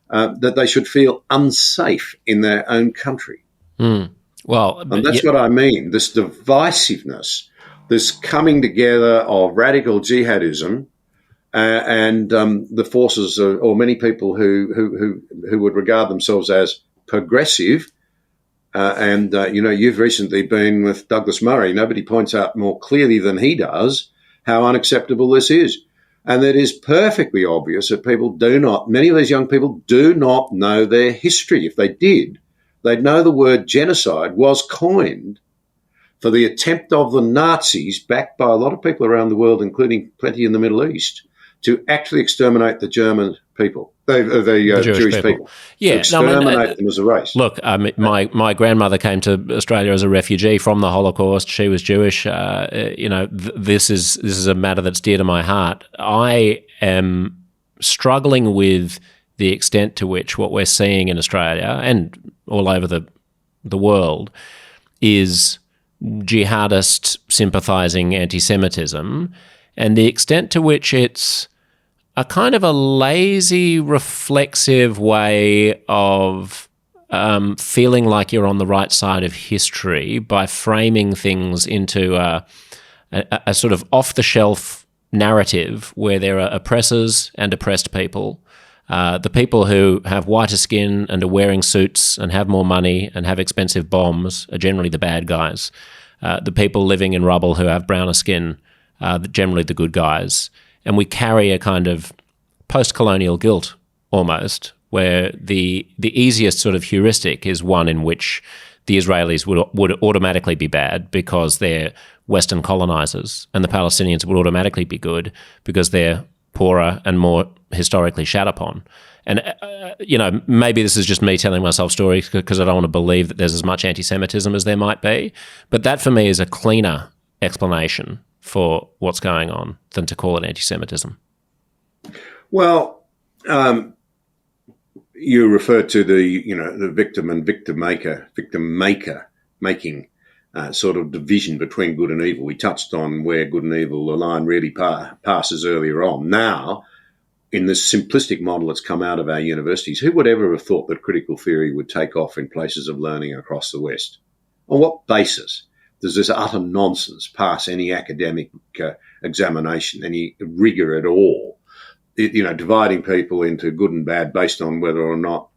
that they should feel unsafe in their own country. Well, and that's what I mean, this divisiveness, this coming together of radical jihadism, and the forces or many people who would regard themselves as progressive. You've recently been with Douglas Murray. Nobody points out more clearly than he does how unacceptable this is. And it is perfectly obvious that many of these young people do not know their history. If they did, they'd know the word genocide was coined for the attempt of the Nazis, backed by a lot of people around the world, including plenty in the Middle East, to actually exterminate the German people, the Jewish people. Yeah, to exterminate them as a race. Look, my grandmother came to Australia as a refugee from the Holocaust. She was Jewish. This is a matter that's dear to my heart. I am struggling with the extent to which what we're seeing in Australia and all over the world is jihadist sympathising anti-Semitism, and the extent to which it's a kind of a lazy, reflexive way of feeling like you're on the right side of history by framing things into a sort of off-the-shelf narrative where there are oppressors and oppressed people. The people who have whiter skin and are wearing suits and have more money and have expensive bombs are generally the bad guys. The people living in rubble who have browner skin are generally the good guys. And we carry a kind of post-colonial guilt almost, where the easiest sort of heuristic is one in which the Israelis would automatically be bad because they're Western colonizers, and the Palestinians would automatically be good because they're poorer and more historically shat upon. And, maybe this is just me telling myself stories because I don't want to believe that there's as much anti-Semitism as there might be. But that for me is a cleaner explanation for what's going on than to call it anti-Semitism. Well, you refer to the victim and victim maker making sort of division between good and evil. We touched on where good and evil, the line really passes earlier on. Now, in this simplistic model that's come out of our universities, who would ever have thought that critical theory would take off in places of learning across the West? On what basis does this utter nonsense pass any academic examination, any rigour at all? Dividing people into good and bad based on whether or not,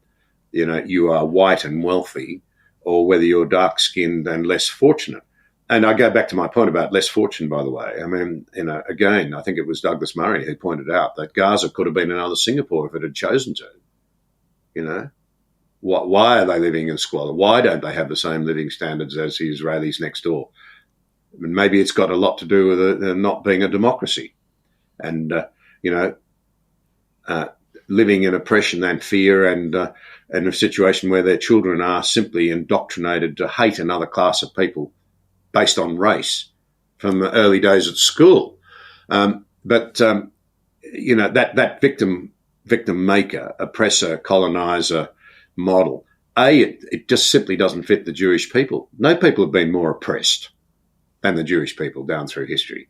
you are white and wealthy or whether you're dark-skinned and less fortunate. And I go back to my point about less fortune, by the way. I mean, again, I think it was Douglas Murray who pointed out that Gaza could have been another Singapore if it had chosen to. Why are they living in squalor? Why don't they have the same living standards as the Israelis next door? I mean, maybe it's got a lot to do with it not being a democracy. And, living in oppression and fear and a situation where their children are simply indoctrinated to hate another class of people based on race from the early days at school. That victim maker, oppressor, colonizer model, it just simply doesn't fit the Jewish people. No people have been more oppressed than the Jewish people down through history.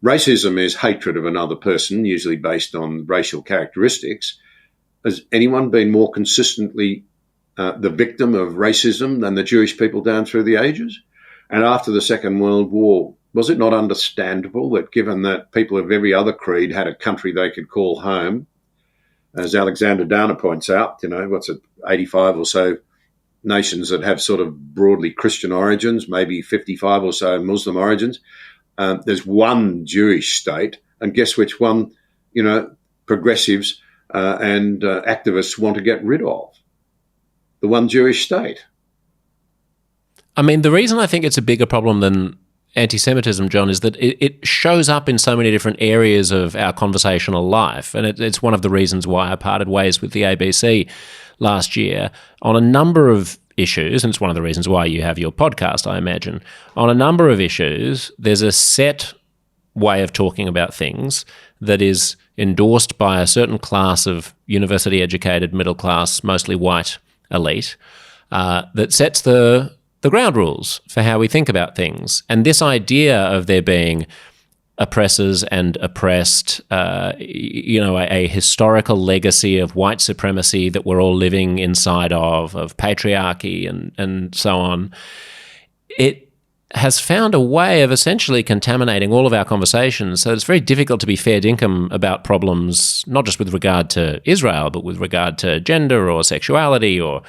Racism is hatred of another person, usually based on racial characteristics. Has anyone been more consistently the victim of racism than the Jewish people down through the ages? And after the Second World War, was it not understandable that given that people of every other creed had a country they could call home, as Alexander Downer points out, 85 or so nations that have sort of broadly Christian origins, maybe 55 or so Muslim origins, there's one Jewish state, and guess which one, progressives and activists want to get rid of? The one Jewish state. I mean, the reason I think it's a bigger problem than anti-Semitism, John, is that it shows up in so many different areas of our conversational life. And it's one of the reasons why I parted ways with the ABC last year on a number of issues, and it's one of the reasons why you have your podcast, I imagine. On a number of issues, there's a set way of talking about things that is endorsed by a certain class of university-educated, middle-class, mostly white elite that sets the ground rules for how we think about things. And this idea of there being oppressors and oppressed, a historical legacy of white supremacy that we're all living inside of patriarchy and so on, it has found a way of essentially contaminating all of our conversations. So it's very difficult to be fair dinkum about problems, not just with regard to Israel, but with regard to gender or sexuality or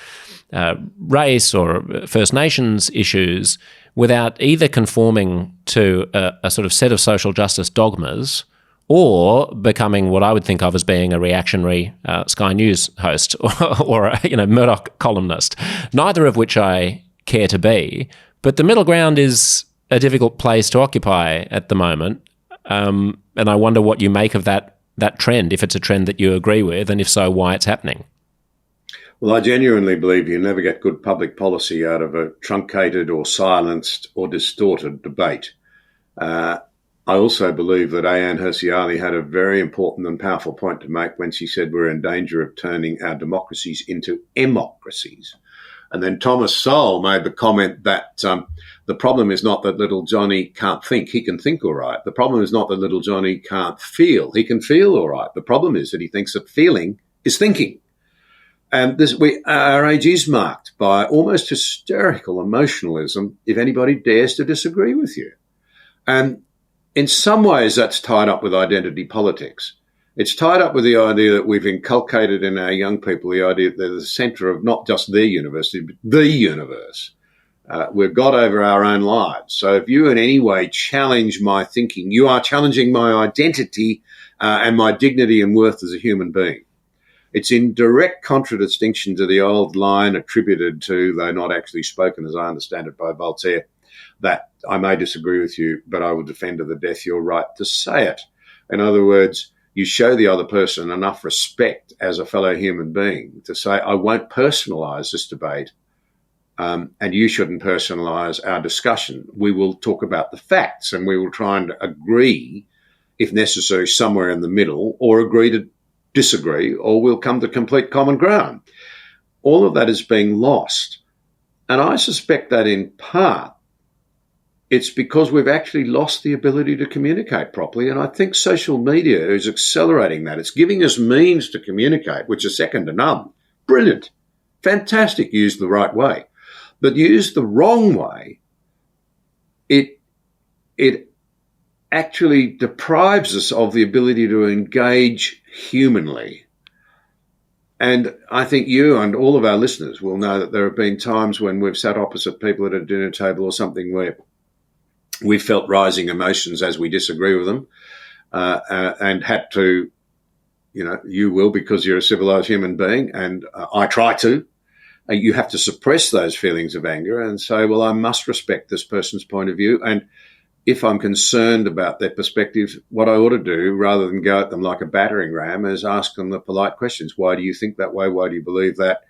race or First Nations issues without either conforming to a sort of set of social justice dogmas or becoming what I would think of as being a reactionary Sky News host or a Murdoch columnist, neither of which I care to be. But the middle ground is a difficult place to occupy at the moment. And I wonder what you make of that trend, if it's a trend that you agree with, and if so, why it's happening. Well, I genuinely believe you never get good public policy out of a truncated or silenced or distorted debate. I also believe that Ayaan Hirsi Ali had a very important and powerful point to make when she said we're in danger of turning our democracies into emocracies. And then Thomas Sowell made the comment that the problem is not that little Johnny can't think. He can think all right. The problem is not that little Johnny can't feel. He can feel all right. The problem is that he thinks that feeling is thinking. And our age is marked by almost hysterical emotionalism if anybody dares to disagree with you. And in some ways, that's tied up with identity politics. It's tied up with the idea that we've inculcated in our young people the idea that they're the centre of not just their university, but the universe. We've got over our own lives. So if you in any way challenge my thinking, you are challenging my identity and my dignity and worth as a human being. It's in direct contradistinction to the old line attributed to, though not actually spoken as I understand it, by Voltaire, that I may disagree with you, but I will defend to the death your right to say it. In other words, you show the other person enough respect as a fellow human being to say, I won't personalise this debate, and you shouldn't personalise our discussion. We will talk about the facts and we will try and agree, if necessary, somewhere in the middle, or agree to disagree, or we'll come to complete common ground. All of that is being lost. And I suspect that in part, it's because we've actually lost the ability to communicate properly. And I think social media is accelerating that. It's giving us means to communicate, which are second to none. Brilliant. Fantastic, used the right way. But used the wrong way, it actually deprives us of the ability to engage humanly. And I think you and all of our listeners will know that there have been times when we've sat opposite people at a dinner table or something where we felt rising emotions as we disagree with them, and had to, you will because you're a civilized human being, and I try to. You have to suppress those feelings of anger and say, well, I must respect this person's point of view. And if I'm concerned about their perspective, what I ought to do, rather than go at them like a battering ram, is ask them the polite questions. Why do you think that way? Why do you believe that?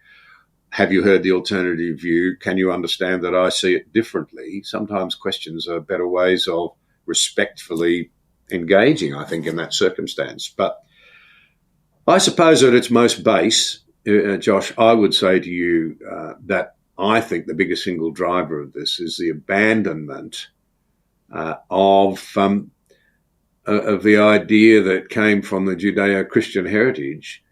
Have you heard the alternative view? Can you understand that I see it differently? Sometimes questions are better ways of respectfully engaging, I think, in that circumstance. But I suppose at its most base, Josh, I would say to you that I think the biggest single driver of this is the abandonment of the idea that came from the Judeo-Christian heritage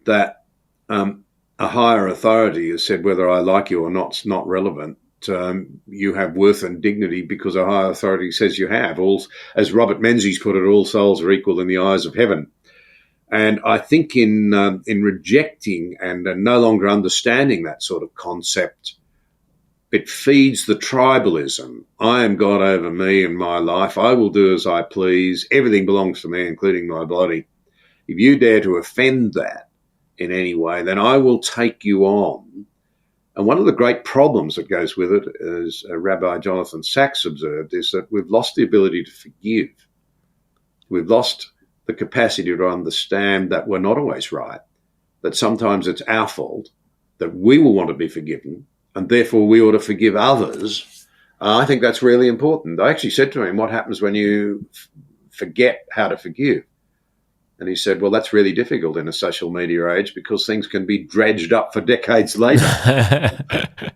that a higher authority has said whether I like you or not's not relevant. You have worth and dignity because a higher authority says you have. All, as Robert Menzies put it, all souls are equal in the eyes of heaven. And I think in rejecting and no longer understanding that sort of concept, it feeds the tribalism. I am God over me and my life. I will do as I please. Everything belongs to me, including my body. If you dare to offend that in any way, then I will take you on. And one of the great problems that goes with it, as Rabbi Jonathan Sacks observed, is that we've lost the ability to forgive. We've lost the capacity to understand that we're not always right, that sometimes it's our fault, that we will want to be forgiven, and therefore we ought to forgive others. I think that's really important. I actually said to him, what happens when you forget how to forgive? And he said, well, that's really difficult in a social media age because things can be dredged up for decades later.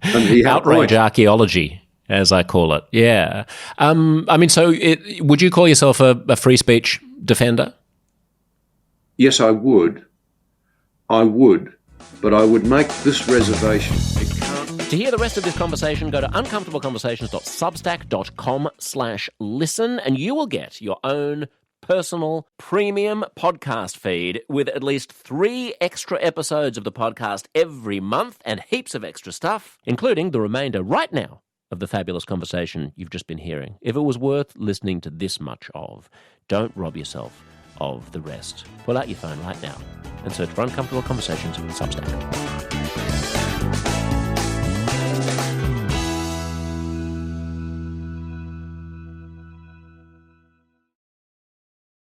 And he had outrage archaeology, as I call it. Yeah. Would you call yourself a free speech defender? Yes, I would. But I would make this reservation. To hear the rest of this conversation, go to uncomfortableconversations.substack.com/listen, and you will get your own personal premium podcast feed with at least 3 extra episodes of the podcast every month and heaps of extra stuff, including the remainder right now of the fabulous conversation you've just been hearing. If it was worth listening to this much of, don't rob yourself of the rest. Pull out your phone right now and search for Uncomfortable Conversations on Substack.